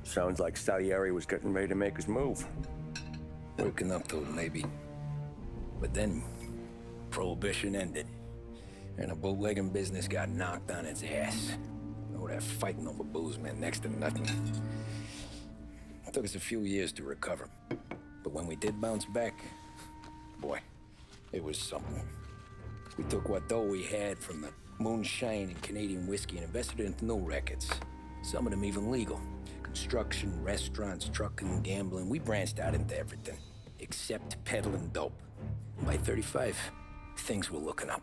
Sounds like Salieri was getting ready to make his move. Working up to it, maybe. But then, Prohibition ended, and the bootlegging business got knocked on its ass. Oh, that fighting over booze meant next to nothing. It took us a few years to recover. But when we did bounce back, boy, it was something. We took what dough we had from the moonshine and Canadian whiskey and invested it into new rackets. Some of them even legal. Construction, restaurants, trucking, gambling. We branched out into everything, except peddling dope. And by 35, things were looking up.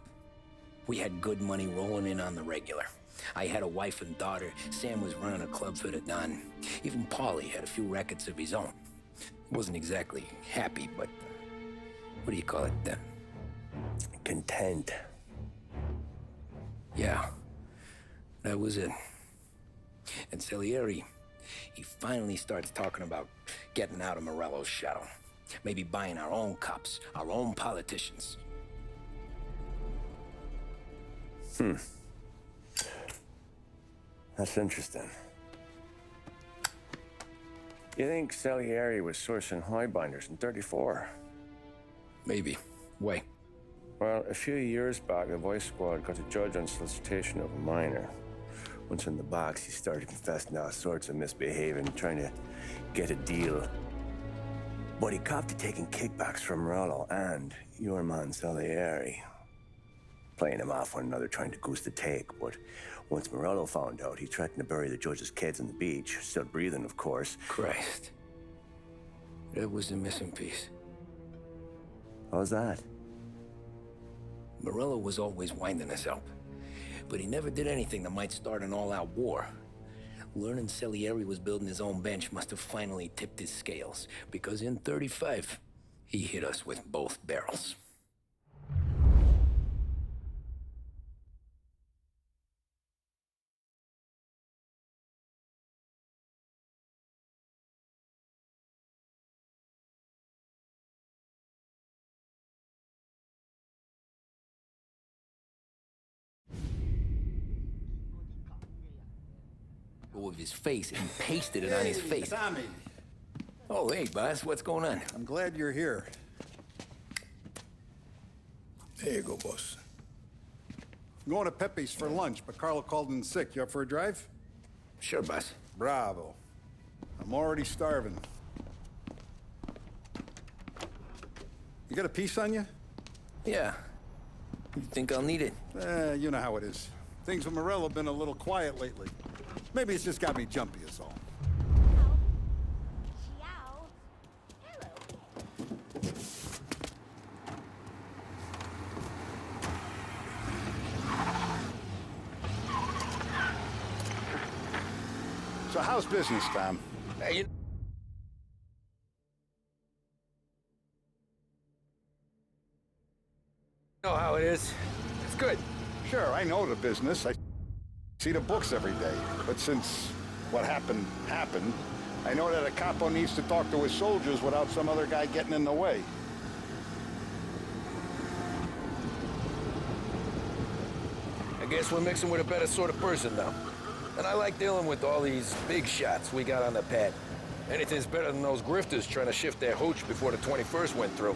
We had good money rolling in on the regular. I had a wife and daughter. Sam was running a club for the Don. Even Paulie had a few rackets of his own. He wasn't exactly happy, but what do you call it? Content. Yeah, that was it. And Salieri, he finally starts talking about getting out of Morello's shadow. Maybe buying our own cops, our own politicians. That's interesting. You think Salieri was sourcing highbinders in 34? Maybe. Why? Well, a few years back, the Vice Squad got a judge on solicitation of a minor. Once in the box, he started confessing all sorts of misbehaving, trying to get a deal. But he copped to taking kickbacks from Rollo and your man Salieri. Playing them off one another, trying to goose the take. But once Morello found out, he threatened to bury the judge's kids on the beach. Still breathing, of course. Christ. That was the missing piece. How's that? Morello was always winding us up. But he never did anything that might start an all-out war. Learning Salieri was building his own bench must have finally tipped his scales. Because in 35, he hit us with both barrels. With his face and pasted it on his face. Tommy. Oh, hey, boss, what's going on? I'm glad you're here. There you go, boss. I'm going to Pepe's for lunch, but Carlo called in sick. You up for a drive? Sure, boss. Bravo. I'm already starving. You got a piece on you? Yeah. You think I'll need it? You know how it is. Things with Morello have been a little quiet lately. Maybe it's just got me jumpy, is all. So how's business, Tom? Hey, you know how it is. It's good. Sure, I know the business. I see the books every day. But since what happened, I know that a capo needs to talk to his soldiers without some other guy getting in the way. I guess we're mixing with a better sort of person now. And I like dealing with all these big shots we got on the pad. Anything's better than those grifters trying to shift their hooch before the 21st went through.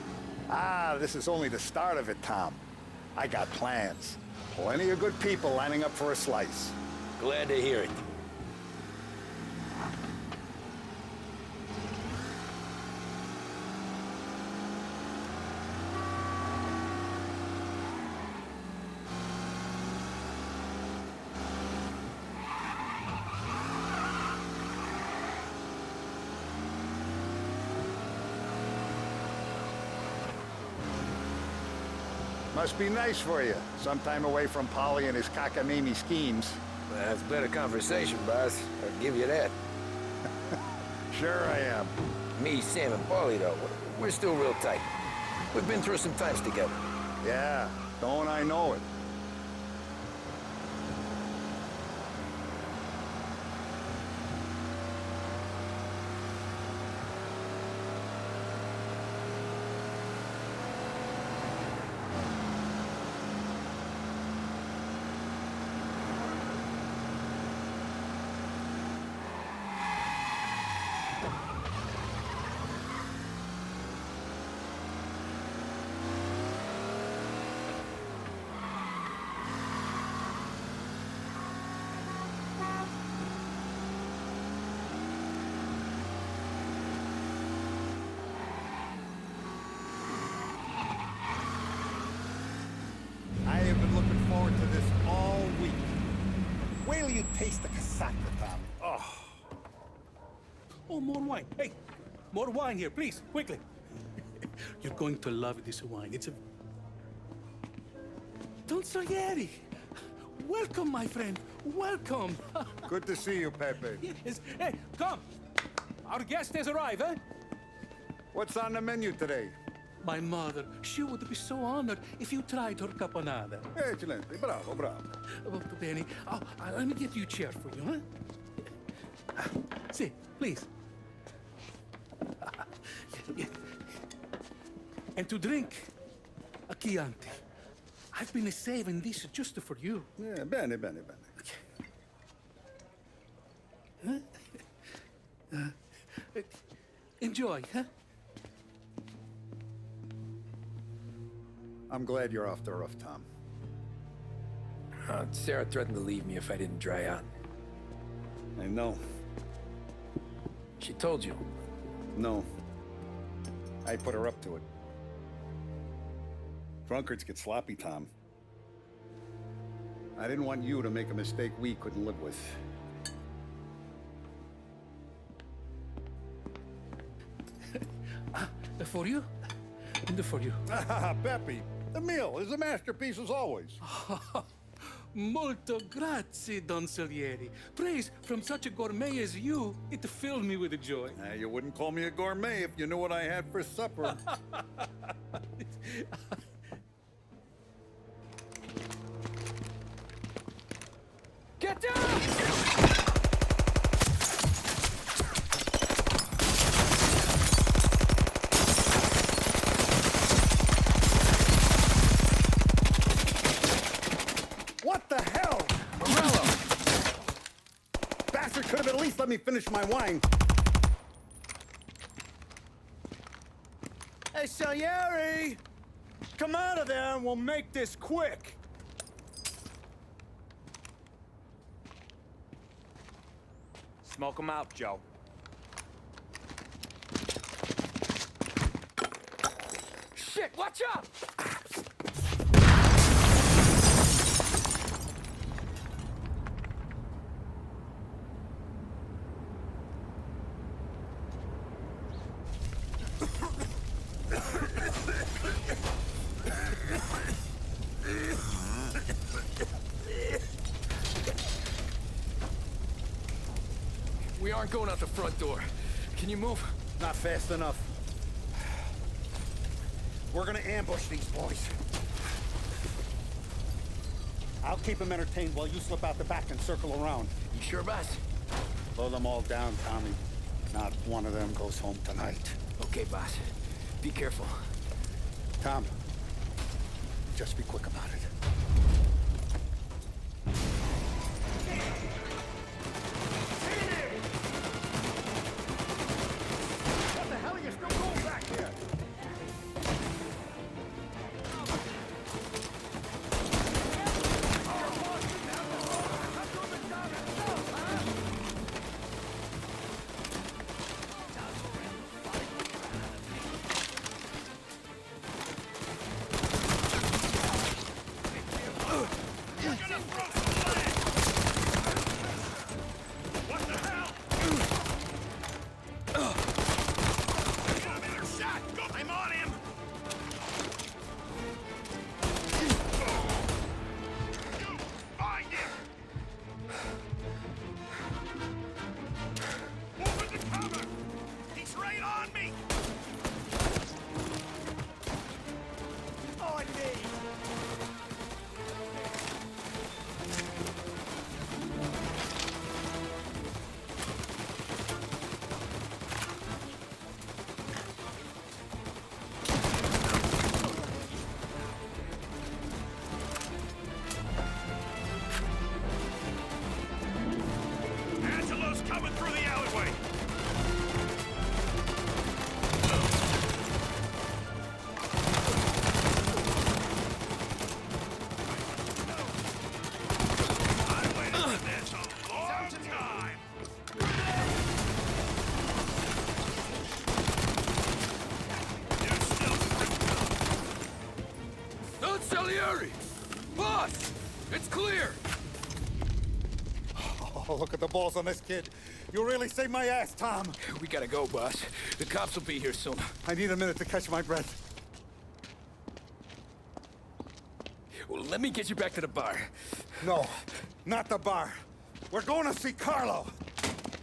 Ah, this is only the start of it, Tom. I got plans. Plenty of good people lining up for a slice. Glad to hear it. Must be nice for you. Sometime away from Polly and his cockamamie schemes. That's better conversation, boss. I'll give you that. Sure I am. Me, Sam, and Paulie, though, we're still real tight. We've been through some times together. Yeah, don't I know it. Wait till you taste the casaca, Tom. Oh, more wine. Hey, more wine here, please, quickly. You're going to love this wine. It's a... Don Salieri! Welcome, my friend. Welcome. Good to see you, Pepe. Yes. Hey, come. Our guest has arrived, eh? What's on the menu today? My mother, she would be so honored if you tried her caponata. Excellent. Bravo, bravo. Oh, Benny, let me get you a chair for you, huh? See, please. Yeah. And to drink, a Chianti. I've been saving this just for you. Yeah, bene, bene, bene. Enjoy, huh? I'm glad you're off the roof, Tom. Sarah threatened to leave me if I didn't dry out. I know. She told you. No. I put her up to it. Drunkards get sloppy, Tom. I didn't want you to make a mistake we couldn't live with. For you? And for you. Pepe, the meal is a masterpiece as always. Molto grazie, Don Salieri. Praise from such a gourmet as you, it filled me with joy. You wouldn't call me a gourmet if you knew what I had for supper. Get down! What the hell? Morello! Bastard could have at least let me finish my wine. Hey, Salieri! Come out of there and we'll make this quick. Smoke 'em out, Joe. Shit, watch out! We aren't going out the front door. Can you move? Not fast enough. We're gonna ambush these boys. I'll keep them entertained while you slip out the back and circle around. You sure, boss? Blow them all down, Tommy. Not one of them goes home tonight. Okay, boss. Be careful. Tom, just be quick about it. What the hell are you still going back here? Salieri! Boss! It's clear! Oh, look at the balls on this kid. You really saved my ass, Tom. We gotta go, boss. The cops will be here soon. I need a minute to catch my breath. Well, let me get you back to the bar. No, not the bar. We're going to see Carlo.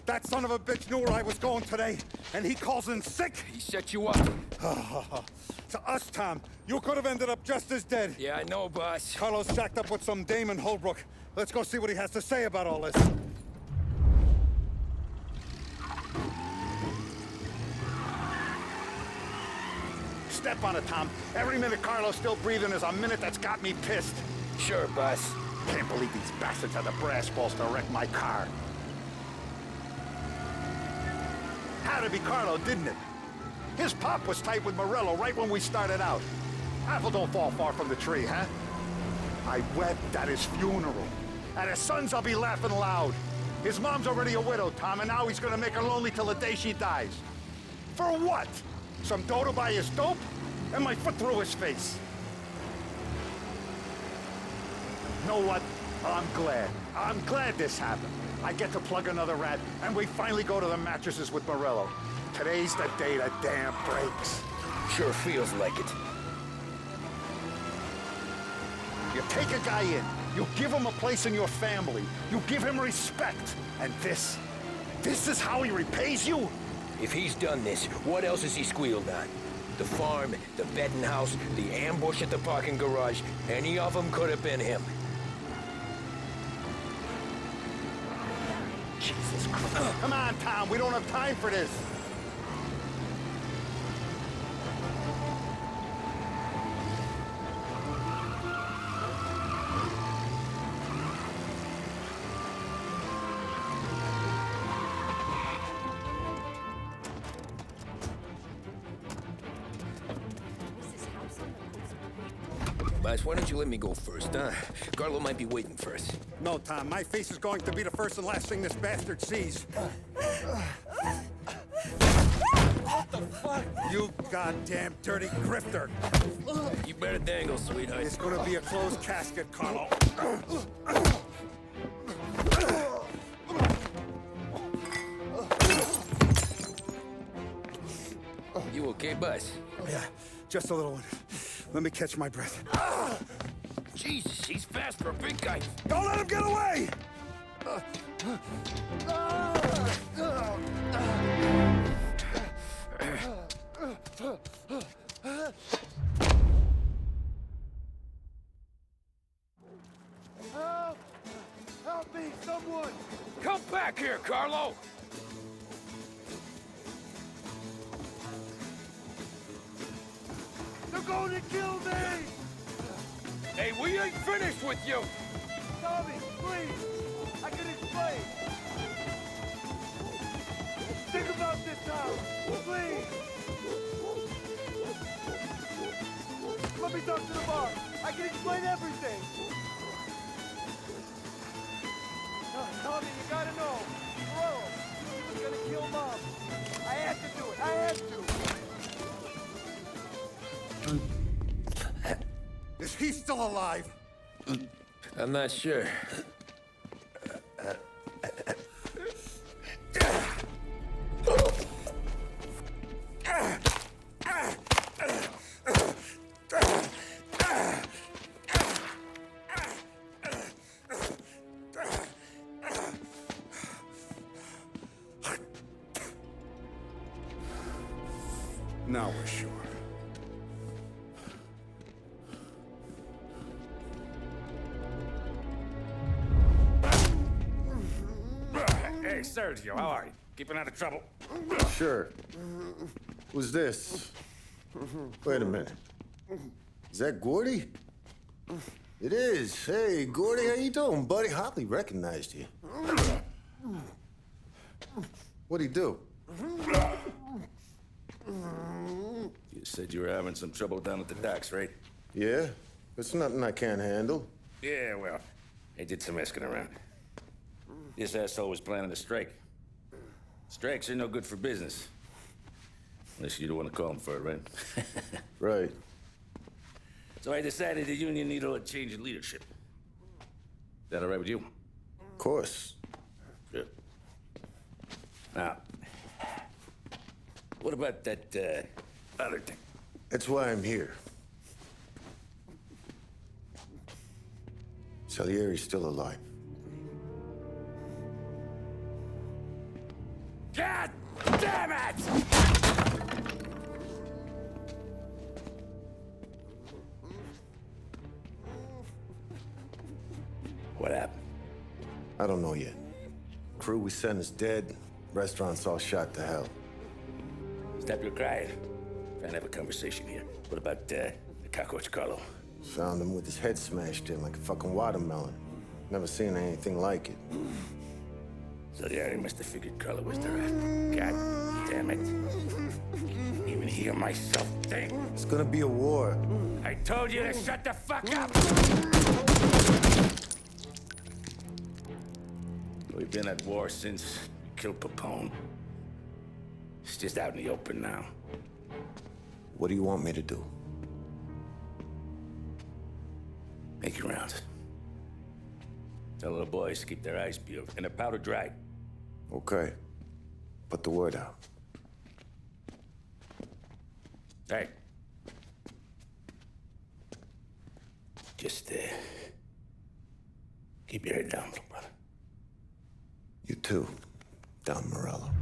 That son of a bitch knew where I was going today, and he calls in sick. He set you up. To us, Tom, you could have ended up just as dead. Yeah, I know, boss. Carlo's jacked up with some dame in Holbrook. Let's go see what he has to say about all this. Step on it, Tom. Every minute Carlo's still breathing is a minute that's got me pissed. Sure, boss. Can't believe these bastards had the brass balls to wreck my car. Had to be Carlo, didn't it? His pop was tight with Morello right when we started out. Apple don't fall far from the tree, huh? I wept at his funeral. At his son's, I'll be laughing loud. His mom's already a widow, Tom, and now he's gonna make her lonely till the day she dies. For what? Some dough to buy his dope? And my foot through his face. You know what? I'm glad. I'm glad this happened. I get to plug another rat, and we finally go to the mattresses with Morello. Today's the day the dam breaks. Sure feels like it. You take a guy in, you give him a place in your family, you give him respect, and this is how he repays you? If he's done this, what else has he squealed on? The farm, the betting house, the ambush at the parking garage, any of them could have been him. Jesus Christ. Come on, Tom, we don't have time for this. Boss, why don't you let me go first, huh? Carlo might be waiting for us. No, Tom, my face is going to be the first and last thing this bastard sees. What the fuck? You goddamn dirty grifter. You better dangle, sweetheart. It's gonna be a closed casket, Carlo. You okay, boss? Yeah, just a little one. Let me catch my breath. Jesus, he's fast for a big guy. Don't let him get away! Help! Help me, someone! Come back here, Carlo! They're going to kill me! Hey, we ain't finished with you! Tommy, please! I can explain! Think about this house! Please! Let me talk to the boss! I can explain everything! Tommy, you gotta know! Bro, he was gonna kill Mom! I had to do it! I had to! Is he still alive? I'm not sure. Now we're sure. Hey, Sergio, how are you? Keeping out of trouble? Sure. Who's this? Wait a minute. Is that Gordy? It is. Hey, Gordy, how you doing, buddy? Hardly recognized you. What'd he do? You said you were having some trouble down at the docks, right? Yeah? It's nothing I can't handle. Yeah, well, I did some asking around. This asshole was planning a strike. Strikes are no good for business. Unless you don't want to call him for it, right? Right. So I decided the union needed a change in leadership. Is that all right with you? Of course. Now, what about that, other thing? That's why I'm here. Salieri's still alive. God damn it! What happened? I don't know yet. Crew we sent is dead. Restaurant's all shot to hell. Stop your crying. Trying to have a conversation here. What about, the cockroach Carlo? Found him with his head smashed in like a fucking watermelon. Never seen anything like it. So the area must have figured Carlo was the rat. God damn it. Even hear myself think. It's gonna be a war. I told you to shut the fuck up! We've been at war since we killed Papone. It's just out in the open now. What do you want me to do? Make your rounds. Tell the boys to keep their eyes peeled and their powder dry. Okay. Put the word out. Hey. Just, keep your head down, little brother. You too, Don Morello.